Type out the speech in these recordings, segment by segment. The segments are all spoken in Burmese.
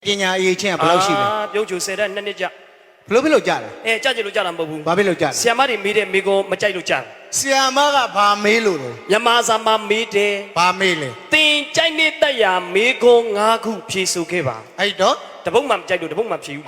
ပညာအရေးချင်းကဘယ်လောက်ရှိလဲ ပြုံးချို10တဲ့2နှစ်ကြာ ဘလို့ဖြစ်လို့ကြားတယ် ကြာကြည့်လို့ကြာတာမဟုတ်ဘူး ဘာဖြစ်လို့ကြားလဲ ဆီယမတွေမေးတဲ့မိကုံမကြိုက်လို့ကြာ ဆီယာမကဘာမေးလို့လဲ မြန်မာစာမှာမေးတယ် ဘာမေးလဲ တင်ကြိုက်နေတဲ့ရာမိကုံ9ခုဖြေဆိုခဲ့ပါ အဲ့တော့ တပုတ်မှမကြိုက်လို့တပုတ်မှဖြေဘူး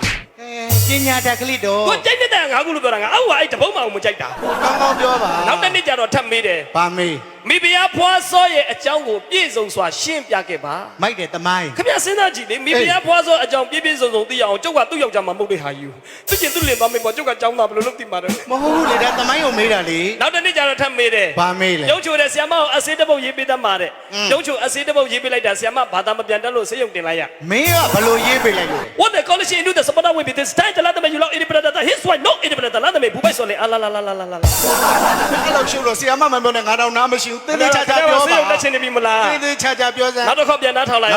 ပညာတက်ကလေးတော့ ကိုကြိုက်နေတဲ့9ခုလို့ပြောတာငါအောက်ကအဲ့တပုတ်မှမကြိုက်တာ ကောင်းကောင်းပြောပါ နောက်တစ်နေ့ကျတော့ထပ်မေးတယ် ဘာမေး မိဖုရားဖွားစောရဲ့အကြောင်းကိုပြည့်စုံစွာရှင်းပြခဲ့ပါ မိုက်တယ်တမိုင်း ခင်ဗျစဉ်းစားကြည့်လေမိဖုရားဖွားစောအကြောင်းပြည့်ပြည့်စုံစုံသိရအောင်ကျုပ်ကသူ့ယောက်ျားမှာမဟုတ်တဲ့ဟာယူသူကျင်သူ့လင်သွားမေးပေါ့ကျုပ်ကကြောင်းသားဘယ်လိုလုပ်သိမှာတော့ မဟုတ်ဘူးလေဒါတမိုင်းကိုမေးတာလေ နောက်တစ်နေ့ကျတော့ထပ်မေးတယ် ဘာမေးလဲ ရုပ်ချိုတဲ့ဆီယမကိုအစေးတစ်ပုတ်ရေးပေးတတ်မှာတဲ့ရုပ်ချိုအစေးတစ်ပုတ်ရေးပေးလိုက်တာဆီယမဘာသာမပြန်တတ်လို့ဆေးရုံတင်လိုက်ရ မင်းကဘလို့ရေးပေးလိုက်လို့ What the college into the supporter will be this time to let them you lock independent that his why no independent let them ဘူပိုက်ဆိုလေအလာလာလာလာလာလာ အဲ့လိုရှုပ်လို့ဆီယာမမပြောနဲ့ငါတော့နားမရှိဘူးတင်းတင်းချာချာပြော ဆေး ပါ ရုံတက်ချင်နေပြီမလား တင်းတင်းချာချာပြောစမ်း နောက်တစ်ခေါက်ပြန်နှားထောင်လိုက်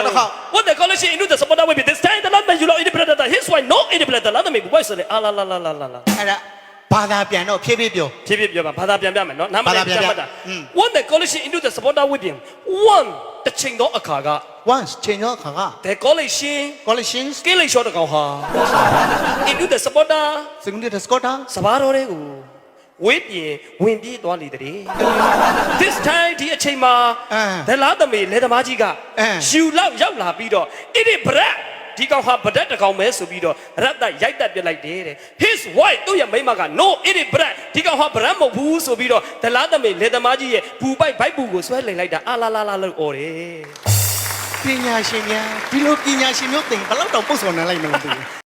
What the college into the supporter will be this time to let them you lock independent that his why no independent let them ဘူပိုက်ဆိုလေအလာလာလာလာလာ အဲ့ဒါဘာသာပြန်တော့ဖြည်းဖြည်းပြော ဖြည်းဖြည်းပြောပါဘာသာပြန်ပြမယ်နော်နားမလည်ပြန်မှတ်တာ What the college into the supporter will be one တချိန်တော့အခါက once ချိန်တော့ခါက the college collections ကိလေရှော့တကောင်ဟာ into the supporter secondary scotter စဘာတော်တဲ့ကိုဝေးပြင်ဝင်ပြေးသွားလေတဲ့ This time ဒီအချိန်မှာဒလားသမေလေသမားကြီးကယူလောက်ရောက်လာပြီးတော့ဣတိဗရက်ဒီကောင်ဟာဗဒတ်တကောင်ပဲဆိုပြီးတော့ရတ်တရိုက်တက်ပြလိုက်တယ်တဲ့ His wife သူ့ရဲ့မိန်းမက no ဣတိဗရက်ဒီကောင်ဟာဗရက်မဟုတ်ဘူးဆိုပြီးတော့ဒလားသမေလေသမားကြီးရဲ့ဘူပိုက်ဘိုက်ဘူကိုဆွဲလိန်လိုက်တာအာလာလာလာလို့អော်တယ် ပညာရှင်များဒီလိုပညာရှင်မျိုးတင်ဘယ်တော့တော့ပုတ်ဆော်နေလိုက်မလို့သူ